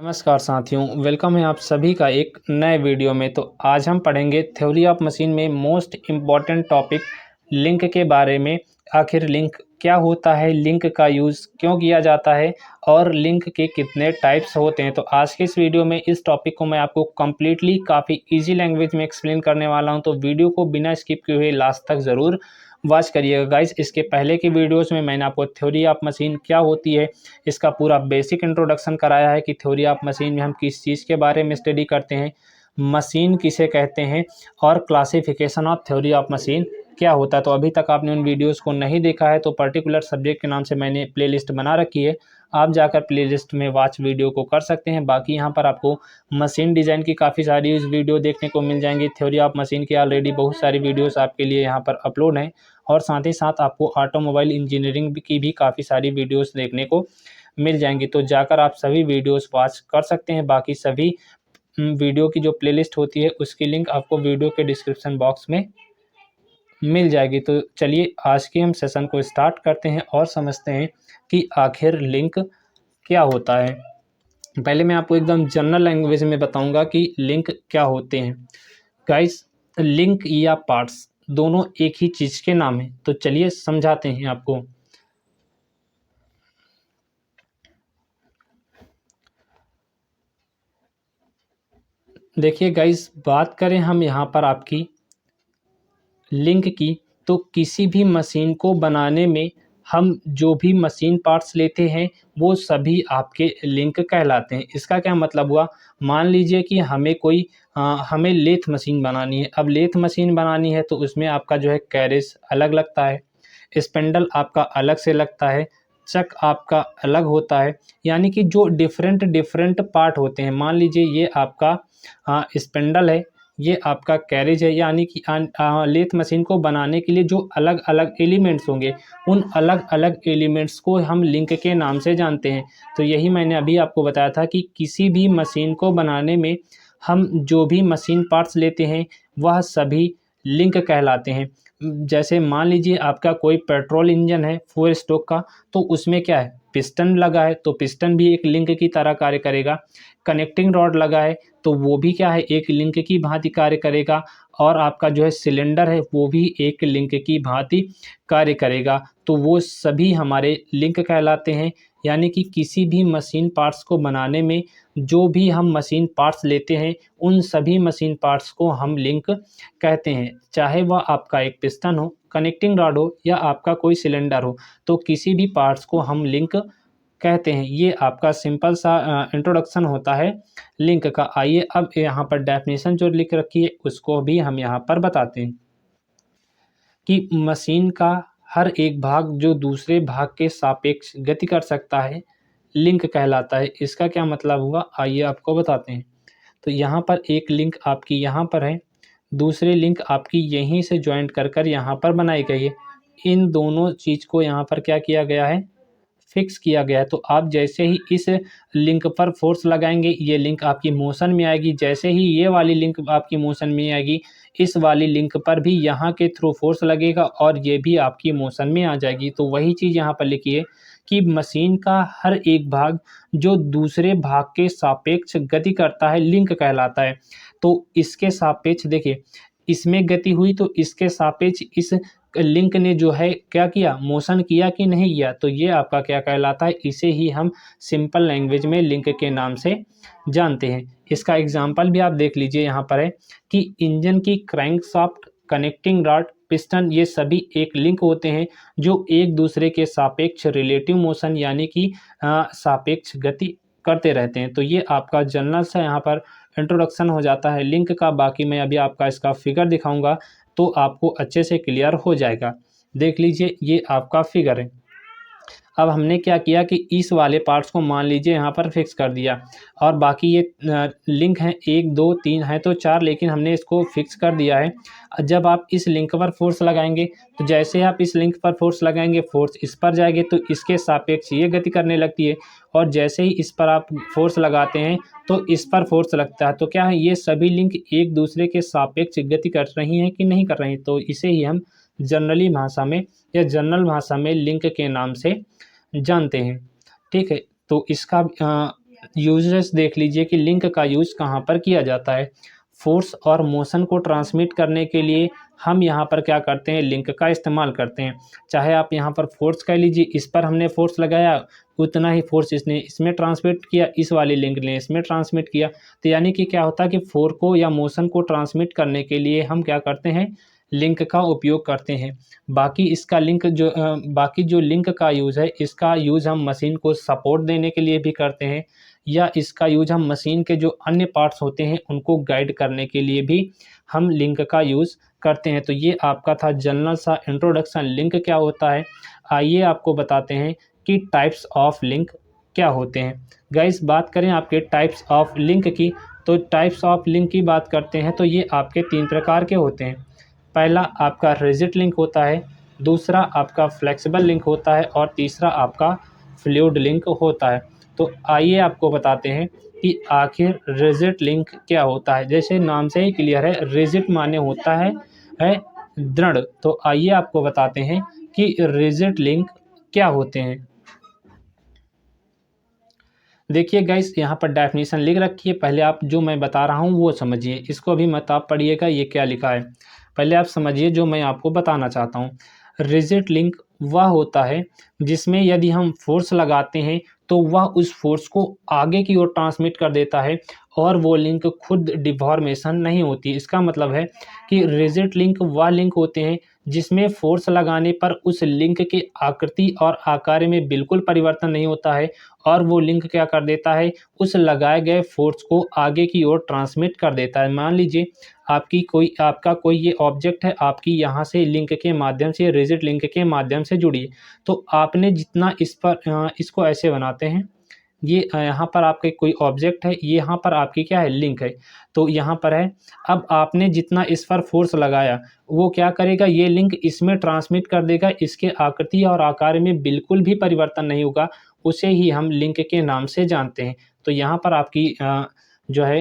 नमस्कार साथियों, वेलकम है आप सभी का एक नए वीडियो में। तो आज हम पढ़ेंगे थ्योरी ऑफ मशीन में मोस्ट इम्पॉर्टेंट टॉपिक लिंक के बारे में। आखिर लिंक क्या होता है, लिंक का यूज़ क्यों किया जाता है और लिंक के कितने टाइप्स होते हैं। तो आज के इस वीडियो में इस टॉपिक को मैं आपको कम्प्लीटली काफ़ी ईजी लैंग्वेज में एक्सप्लेन करने वाला हूं। तो वीडियो को बिना स्किप किए हुए लास्ट तक ज़रूर वॉच करिएगा गाइस। इसके पहले की वीडियोज़ में मैंने आपको थ्योरी ऑफ मशीन क्या होती है इसका पूरा बेसिक इंट्रोडक्शन कराया है कि थ्योरी ऑफ मशीन में हम किस चीज़ के बारे में स्टडी करते हैं, मशीन किसे कहते हैं और classification of theory of machine क्या होता है। तो अभी तक आपने उन वीडियोस को नहीं देखा है तो पर्टिकुलर सब्जेक्ट के नाम से मैंने प्लेलिस्ट बना रखी है, आप जाकर प्लेलिस्ट में वॉच वीडियो को कर सकते हैं। बाकी यहाँ पर आपको मशीन डिज़ाइन की काफ़ी सारी वीडियो देखने को मिल जाएंगी। थ्योरी ऑफ मशीन की ऑलरेडी बहुत सारी वीडियोस आपके लिए यहाँ पर अपलोड हैं और साथ ही साथ आपको ऑटोमोबाइल इंजीनियरिंग की भी काफ़ी सारी वीडियोस देखने को मिल जाएंगी। तो जाकर आप सभी वीडियोस वॉच कर सकते हैं। बाकी सभी वीडियो की जो प्लेलिस्ट होती है उसकी लिंक आपको वीडियो के डिस्क्रिप्शन बॉक्स में मिल जाएगी। तो चलिए आज के हम सेशन को स्टार्ट करते हैं और समझते हैं कि आखिर लिंक क्या होता है। पहले मैं आपको एकदम जनरल लैंग्वेज में बताऊंगा कि लिंक क्या होते हैं। गाइस, लिंक या पार्ट्स दोनों एक ही चीज़ के नाम है। तो चलिए समझाते हैं आपको। देखिए गाइस, बात करें हम यहाँ पर आपकी लिंक की, तो किसी भी मशीन को बनाने में हम जो भी मशीन पार्ट्स लेते हैं वो सभी आपके लिंक कहलाते हैं। इसका क्या मतलब हुआ, मान लीजिए कि हमें लेथ मशीन बनानी है। अब लेथ मशीन बनानी है तो उसमें आपका जो है कैरेज अलग लगता है, स्पेंडल आपका अलग से लगता है, चक आपका अलग होता है। यानी कि जो डिफरेंट डिफरेंट पार्ट होते हैं, मान लीजिए ये आपका स्पेंडल है, ये आपका कैरेज है। यानी कि लेथ मशीन को बनाने के लिए जो अलग अलग एलिमेंट्स होंगे उन अलग अलग एलिमेंट्स को हम लिंक के नाम से जानते हैं। तो यही मैंने अभी आपको बताया था कि किसी भी मशीन को बनाने में हम जो भी मशीन पार्ट्स लेते हैं वह सभी लिंक कहलाते हैं। जैसे मान लीजिए आपका कोई पेट्रोल इंजन है 4 स्ट्रोक का, तो उसमें क्या है, पिस्टन लगा है तो पिस्टन भी एक लिंक की तरह कार्य करेगा। कनेक्टिंग रॉड लगा है तो वो भी क्या है, एक लिंक की भांति कार्य करेगा। और आपका जो है सिलेंडर है वो भी एक लिंक की भांति कार्य करेगा। तो वो सभी हमारे लिंक कहलाते हैं। यानी कि किसी भी मशीन पार्ट्स को बनाने में जो भी हम मशीन पार्ट्स लेते हैं उन सभी मशीन पार्ट्स को हम लिंक कहते हैं। चाहे वह आपका एक पिस्टन हो, कनेक्टिंग रॉड हो या आपका कोई सिलेंडर हो, तो किसी भी पार्ट्स को हम लिंक कहते हैं। ये आपका सिंपल सा इंट्रोडक्शन होता है लिंक का। आइए अब यहाँ पर डेफिनेशन जो लिख रखी है उसको भी हम यहाँ पर बताते हैं कि मशीन का हर एक भाग जो दूसरे भाग के सापेक्ष गति कर सकता है लिंक कहलाता है। इसका क्या मतलब हुआ, आइए आपको बताते हैं। तो यहाँ पर एक लिंक आपकी यहाँ पर है, दूसरी लिंक आपकी यहीं से ज्वाइंट कर कर यहाँ पर बनाई गई है। इन दोनों चीज़ को यहाँ पर क्या किया गया है, फिक्स किया गया है। तो आप जैसे ही इस लिंक पर फोर्स लगाएंगे ये लिंक आपकी मोशन में आएगी। जैसे ही ये वाली लिंक आपकी मोशन में आएगी, इस वाली लिंक पर भी यहाँ के थ्रू फोर्स लगेगा और ये भी आपकी मोशन में आ जाएगी। तो वही चीज़ यहाँ पर लिखी है कि मशीन का हर एक भाग जो दूसरे भाग के सापेक्ष गति करता है लिंक कहलाता है। तो इसके सापेक्ष देखिए, इसमें गति हुई तो इसके सापेक्ष इस लिंक ने जो है क्या किया, मोशन किया कि नहीं किया, तो ये आपका क्या कहलाता है। इसे ही हम सिंपल लैंग्वेज में लिंक के नाम से जानते हैं। इसका एग्जांपल भी आप देख लीजिए, यहाँ पर है कि इंजन की क्रैंकशाफ्ट, कनेक्टिंग रॉड, पिस्टन ये सभी एक लिंक होते हैं जो एक दूसरे के सापेक्ष रिलेटिव मोशन यानी कि सापेक्ष गति करते रहते हैं। तो ये आपका जनरल सा यहाँ पर इंट्रोडक्शन हो जाता है लिंक का। बाकी मैं अभी आपका इसका फिगर दिखाऊंगा तो आपको अच्छे से क्लियर हो जाएगा। देख लीजिए, ये आपका फिगर है। अब हमने क्या किया कि इस वाले पार्ट्स को मान लीजिए यहाँ पर फिक्स कर दिया और बाकी ये लिंक हैं 1 2 3 है तो 4, लेकिन हमने इसको फिक्स कर दिया है। जब आप इस लिंक पर फोर्स लगाएंगे तो जैसे आप इस लिंक पर फोर्स लगाएंगे फोर्स इस पर जाएगी तो इसके सापेक्ष ये गति करने लगती है। और जैसे ही इस पर आप फोर्स लगाते हैं तो इस पर फोर्स लगता है। तो क्या है, ये सभी लिंक एक दूसरे के सापेक्ष गति कर रही हैं कि नहीं कर रही। तो इसे ही हम जनरली भाषा में या जनरल भाषा में लिंक के नाम से जानते हैं। ठीक है, तो इसका यूजेस देख लीजिए कि लिंक का यूज़ कहाँ पर किया जाता है। फ़ोर्स और मोशन को ट्रांसमिट करने के लिए हम यहाँ पर क्या करते हैं, लिंक का इस्तेमाल करते हैं। चाहे आप यहाँ पर फ़ोर्स कह लीजिए, इस पर हमने फ़ोर्स लगाया, उतना ही फ़ोर्स इसने इसमें ट्रांसमिट किया, इस वाली लिंक ने इसमें ट्रांसमिट किया। तो यानी कि क्या होता है कि फ़ोर्स को या मोशन को ट्रांसमिट करने के लिए हम क्या करते हैं, लिंक का उपयोग करते हैं। बाकी जो लिंक का यूज़ है, इसका यूज़ हम मशीन को सपोर्ट देने के लिए भी करते हैं, या इसका यूज़ हम मशीन के जो अन्य पार्ट्स होते हैं उनको गाइड करने के लिए भी हम लिंक का यूज़ करते हैं। तो ये आपका था जनरल सा इंट्रोडक्शन, लिंक क्या होता है। आइए आपको बताते हैं कि टाइप्स ऑफ लिंक क्या होते हैं। गाइस, बात करें आपके टाइप्स ऑफ लिंक की, तो टाइप्स ऑफ लिंक की बात करते हैं तो ये आपके 3 प्रकार के होते हैं। पहला आपका रिजिड लिंक होता है, दूसरा आपका फ्लेक्सिबल लिंक होता है और तीसरा आपका फ्लूइड लिंक होता है। तो आइए आपको बताते हैं कि आखिर रिजिड लिंक क्या होता है। जैसे नाम से ही क्लियर है, रिजिड माने होता है दृढ़। तो आइए आपको बताते हैं कि रिजिड लिंक क्या होते हैं। देखिए गाइस, यहाँ पर डेफिनेशन लिख रखी है, पहले आप जो मैं बता रहा हूँ वो समझिए, इसको अभी मत आप पढ़िएगा ये क्या लिखा है, पहले आप समझिए जो मैं आपको बताना चाहता हूँ। रिजिड लिंक वह होता है जिसमें यदि हम फोर्स लगाते हैं तो वह उस फोर्स को आगे की ओर ट्रांसमिट कर देता है और वो लिंक खुद डिफॉर्मेशन नहीं होती। इसका मतलब है कि रिजिड लिंक वह लिंक होते हैं जिसमें फोर्स लगाने पर उस लिंक की आकृति और आकार में बिल्कुल परिवर्तन नहीं होता है और वो लिंक क्या कर देता है, उस लगाए गए फोर्स को आगे की ओर ट्रांसमिट कर देता है। मान लीजिए आपका कोई ये ऑब्जेक्ट है, आपकी यहाँ से लिंक के माध्यम से, रिजिड लिंक के माध्यम से जुड़ी है। तो आपने जितना इसको ऐसे बनाते हैं, ये यहाँ पर आपके कोई ऑब्जेक्ट है, ये यहाँ पर आपकी क्या है, लिंक है। तो यहाँ पर है, अब आपने जितना इस पर फोर्स लगाया, वो क्या करेगा, ये लिंक इसमें ट्रांसमिट कर देगा, इसके आकृति और आकार में बिल्कुल भी परिवर्तन नहीं होगा। उसे ही हम लिंक के नाम से जानते हैं। तो यहाँ पर आपकी जो है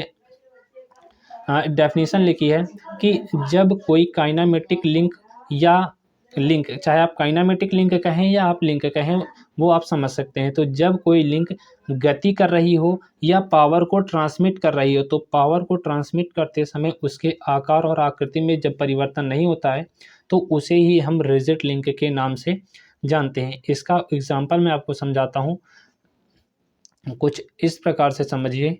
डेफिनेशन लिखी है कि जब कोई काइनेमेटिक लिंक या लिंक, चाहे आप काइनेमेटिक लिंक कहें या आप लिंक कहें, वो आप समझ सकते हैं। तो जब कोई लिंक गति कर रही हो या पावर को ट्रांसमिट कर रही हो, तो पावर को ट्रांसमिट करते समय उसके आकार और आकृति में जब परिवर्तन नहीं होता है तो उसे ही हम रिजिड लिंक के नाम से जानते हैं। इसका एग्जांपल मैं आपको समझाता हूँ, कुछ इस प्रकार से समझिए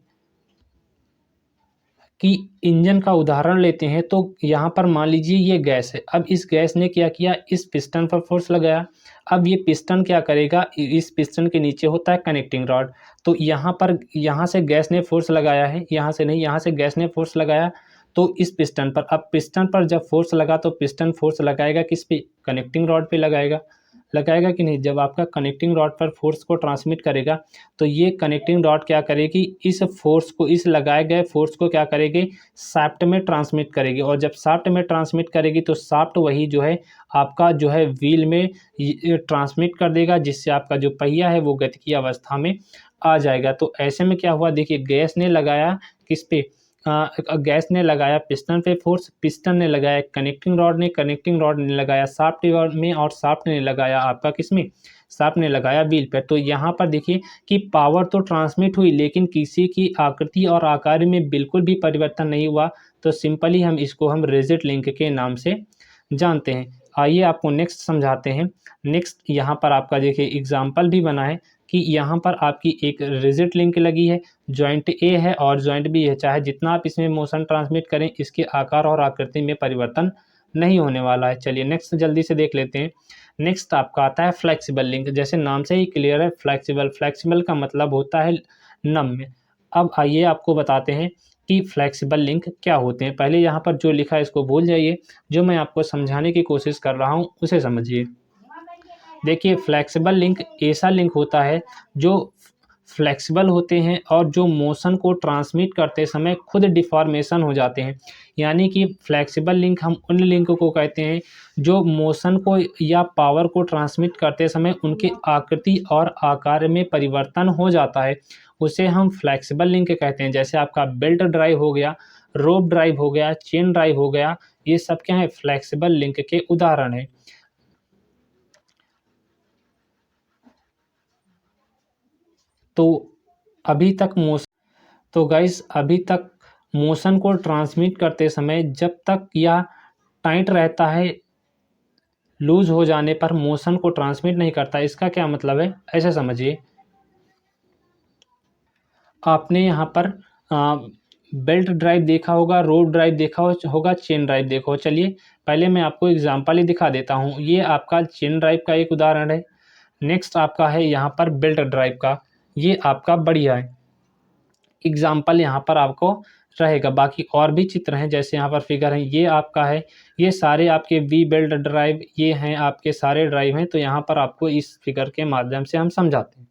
कि इंजन का उदाहरण लेते हैं। तो यहाँ पर मान लीजिए ये गैस है, अब इस गैस ने क्या किया, इस पिस्टन पर फोर्स लगाया। अब ये पिस्टन क्या करेगा, इस पिस्टन के नीचे होता है कनेक्टिंग रॉड। तो यहाँ से गैस ने फोर्स लगाया है, यहाँ से नहीं, यहाँ से गैस ने फोर्स लगाया तो इस पिस्टन पर। अब पिस्टन पर जब फोर्स लगा तो पिस्टन फोर्स लगाएगा किस पे, कनेक्टिंग रॉड पे लगाएगा। लगाएगा कि नहीं, जब आपका कनेक्टिंग रॉड पर फोर्स को ट्रांसमिट करेगा तो ये कनेक्टिंग रॉड क्या करेगी, इस फोर्स को, इस लगाए गए फोर्स को क्या करेगी, शाफ्ट में ट्रांसमिट करेगी। और जब शाफ्ट में ट्रांसमिट करेगी तो शाफ्ट वही जो है आपका जो है व्हील में ट्रांसमिट कर देगा, जिससे आपका जो पहिया है वो गति की अवस्था में आ जाएगा। तो ऐसे में क्या हुआ, देखिए गैस ने लगाया किस पे, गैस ने लगाया पिस्टन पे फोर्स, पिस्टन ने लगाया कनेक्टिंग रॉड ने लगाया शाफ्ट में, और शाफ्ट ने लगाया आपका किसमें, शाफ्ट ने लगाया व्हील पर। तो यहाँ पर देखिए कि पावर तो ट्रांसमिट हुई लेकिन किसी की आकृति और आकार में बिल्कुल भी परिवर्तन नहीं हुआ। तो सिंपली हम रिजिड लिंक के नाम से जानते हैं। आइए आपको नेक्स्ट समझाते हैं। नेक्स्ट यहाँ पर आपका देखिए एग्जाम्पल भी बना है कि यहाँ पर आपकी एक रिजिड लिंक लगी है, जॉइंट ए है और जॉइंट बी है। चाहे जितना आप इसमें मोशन ट्रांसमिट करें, इसके आकार और आकृति में परिवर्तन नहीं होने वाला है। चलिए नेक्स्ट जल्दी से देख लेते हैं। नेक्स्ट आपका आता है फ्लेक्सिबल लिंक। जैसे नाम से ही क्लियर है, फ्लेक्सिबल का मतलब होता है नम्य। अब आइए आपको बताते हैं कि फ्लेक्सिबल लिंक क्या होते हैं। पहले यहाँ पर जो लिखा है इसको भूल जाइए, जो मैं आपको समझाने की कोशिश कर रहा हूँ उसे समझिए। देखिए फ्लेक्सिबल लिंक ऐसा लिंक होता है जो फ्लेक्सिबल होते हैं और जो मोशन को ट्रांसमिट करते समय खुद डिफॉर्मेशन हो जाते हैं। यानी कि फ्लेक्सिबल लिंक हम उन लिंक को कहते हैं जो मोशन को या पावर को ट्रांसमिट करते समय उनकी आकृति और आकार में परिवर्तन हो जाता है, उसे हम फ्लेक्सिबल लिंक कहते हैं। जैसे आपका बेल्ट ड्राइव हो गया, रोप ड्राइव हो गया, चेन ड्राइव हो गया, ये सब क्या है, फ्लेक्सिबल लिंक के उदाहरण हैं। तो अभी तक मोशन तो गाइस अभी तक मोशन को ट्रांसमिट करते समय जब तक यह टाइट रहता है, लूज हो जाने पर मोशन को ट्रांसमिट नहीं करता। इसका क्या मतलब है, ऐसे समझिए, आपने यहाँ पर बेल्ट ड्राइव देखा होगा, रोड ड्राइव देखा होगा, चेन ड्राइव देखा हो। चलिए पहले मैं आपको एग्जांपल ही दिखा देता हूँ। ये आपका चेन ड्राइव का एक उदाहरण है। नेक्स्ट आपका है यहाँ पर बेल्ट ड्राइव का, ये आपका बढ़िया है एग्जाम्पल यहाँ पर आपको रहेगा। बाकी और भी चित्र हैं, जैसे यहाँ पर फिगर है, ये आपका है, ये सारे आपके वी बेल्ट ड्राइव, ये हैं आपके सारे ड्राइव हैं। तो यहाँ पर आपको इस फिगर के माध्यम से हम समझाते हैं।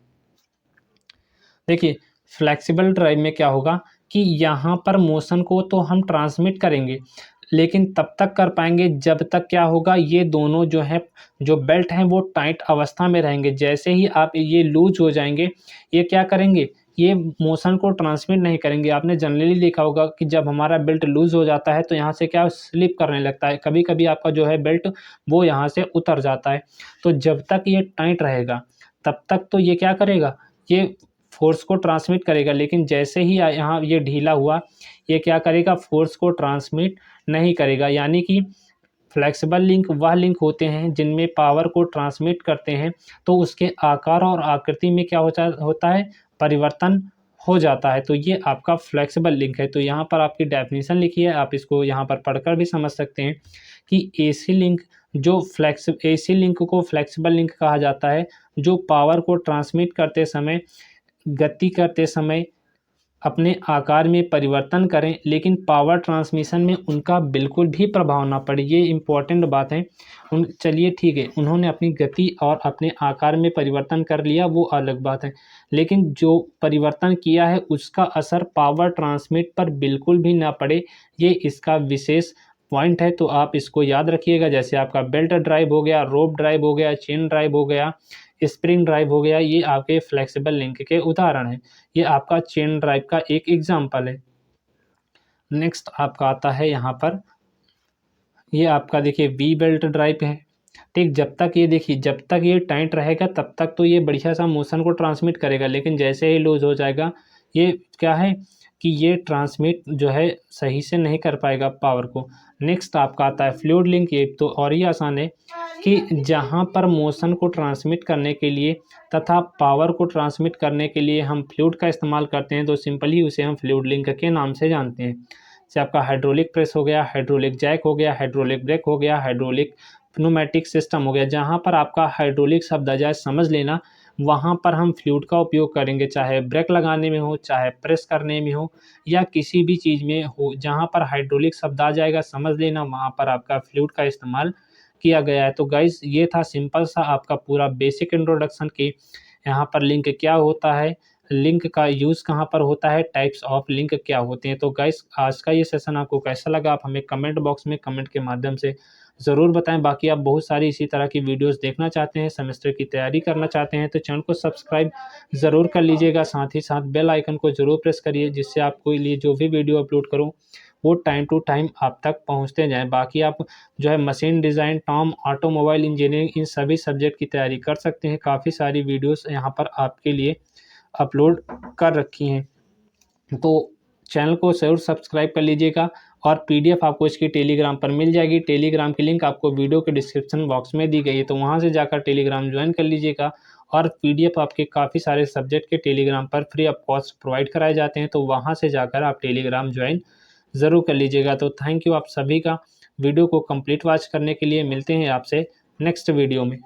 देखिए फ्लेक्सिबल ड्राइव में क्या होगा कि यहाँ पर मोशन को तो हम ट्रांसमिट करेंगे, लेकिन तब तक कर पाएंगे जब तक क्या होगा, ये दोनों जो है जो बेल्ट हैं वो टाइट अवस्था में रहेंगे। जैसे ही आप ये लूज हो जाएंगे, ये क्या करेंगे, ये मोशन को ट्रांसमिट नहीं करेंगे। आपने जनरली देखा होगा कि जब हमारा बेल्ट लूज हो जाता है तो यहाँ से क्या स्लिप करने लगता है, कभी कभी आपका जो है बेल्ट वो यहाँ से उतर जाता है। तो जब तक ये टाइट रहेगा तब तक तो ये क्या करेगा, ये फोर्स को ट्रांसमिट करेगा, लेकिन जैसे ही यहाँ ये ढीला हुआ, ये क्या करेगा, फोर्स को ट्रांसमिट नहीं करेगा। यानी कि फ्लेक्सिबल लिंक वह लिंक होते हैं जिनमें पावर को ट्रांसमिट करते हैं तो उसके आकार और आकृति में क्या होता है, परिवर्तन हो जाता है। तो ये आपका फ्लेक्सिबल लिंक है। तो यहाँ पर आपकी डेफिनेशन लिखी है, आप इसको यहाँ पर पढ़कर भी समझ सकते हैं कि एसी लिंक एसी लिंक को फ्लेक्सिबल लिंक कहा जाता है, जो पावर को ट्रांसमिट करते समय, गति करते समय अपने आकार में परिवर्तन करें, लेकिन पावर ट्रांसमिशन में उनका बिल्कुल भी प्रभाव ना पड़े। ये इम्पोर्टेंट बात है। चलिए ठीक है, उन्होंने अपनी गति और अपने आकार में परिवर्तन कर लिया, वो अलग बात है, लेकिन जो परिवर्तन किया है उसका असर पावर ट्रांसमिट पर बिल्कुल भी ना पड़े, ये इसका विशेष पॉइंट है। तो आप इसको याद रखिएगा। जैसे आपका बेल्ट ड्राइव हो गया, रोप ड्राइव हो गया, चेन ड्राइव हो गया, स्प्रिंग ड्राइव हो गया, ये आपके फ्लेक्सिबल लिंक के उदाहरण हैं। ये आपका चेन ड्राइव का एक एग्जाम्पल है। नेक्स्ट आपका आता है यहाँ पर, ये आपका देखिए वी बेल्ट ड्राइव है। ठीक, जब तक ये देखिए, जब तक ये टाइट रहेगा तब तक तो ये बढ़िया सा मोशन को ट्रांसमिट करेगा, लेकिन जैसे ही लूज हो जाएगा, ये क्या है कि ये ट्रांसमिट जो है सही से नहीं कर पाएगा पावर को। नेक्स्ट आपका आता है फ्लूइड लिंक। ये तो और ही आसान है कि जहाँ पर मोशन को ट्रांसमिट करने के लिए तथा पावर को ट्रांसमिट करने के लिए हम फ्लूइड का इस्तेमाल करते हैं, तो सिंपली उसे हम फ्लूइड लिंक के नाम से जानते हैं। जैसे आपका हाइड्रोलिक प्रेस हो गया, हाइड्रोलिक जैक हो गया, हाइड्रोलिक ब्रेक हो गया, हाइड्रोलिक न्यूमेटिक सिस्टम हो गया। जहाँ पर आपका हाइड्रोलिक शब्द आ जाए समझ लेना, वहाँ पर हम फ्लूइड का उपयोग करेंगे, चाहे ब्रेक लगाने में हो, चाहे प्रेस करने में हो, या किसी भी चीज़ में हो। जहाँ पर हाइड्रोलिक शब्द आ जाएगा समझ लेना, वहाँ पर आपका फ्लूइड का इस्तेमाल किया गया है। तो गाइस ये था सिंपल सा आपका पूरा बेसिक इंट्रोडक्शन कि यहाँ पर लिंक क्या होता है, लिंक का यूज़ कहाँ पर होता है, टाइप्स ऑफ लिंक क्या होते हैं। तो गाइस आज का ये सेशन आपको कैसा लगा, आप हमें कमेंट बॉक्स में कमेंट के माध्यम से ज़रूर बताएं। बाकी आप बहुत सारी इसी तरह की वीडियोस देखना चाहते हैं, सेमेस्टर की तैयारी करना चाहते हैं, तो चैनल को सब्सक्राइब ज़रूर कर लीजिएगा। साथ ही साथ बेल आइकन को ज़रूर प्रेस करिए, जिससे आपको लिए जो भी वीडियो अपलोड करूँ वो टाइम टू टाइम आप तक पहुंचते जाएं। बाकी आप जो है मशीन डिज़ाइन, ऑटोमोबाइल इंजीनियरिंग, इन सभी सब्जेक्ट की तैयारी कर सकते हैं। काफ़ी सारी वीडियोस यहाँ पर आपके लिए अपलोड कर रखी हैं, तो चैनल को ज़रूर सब्सक्राइब कर लीजिएगा। और पीडीएफ आपको इसकी टेलीग्राम पर मिल जाएगी। टेलीग्राम की लिंक आपको वीडियो के डिस्क्रिप्शन बॉक्स में दी गई है, तो वहाँ से जाकर टेलीग्राम ज्वाइन कर लीजिएगा। और पीडीएफ आपके काफ़ी सारे सब्जेक्ट के टेलीग्राम पर फ्री ऑफ कॉस्ट प्रोवाइड कराए जाते हैं, तो वहाँ से जाकर आप टेलीग्राम ज्वाइन ज़रूर कर लीजिएगा। तो थैंक यू आप सभी का वीडियो को कंप्लीट वॉच करने के लिए। मिलते हैं आपसे नेक्स्ट वीडियो में।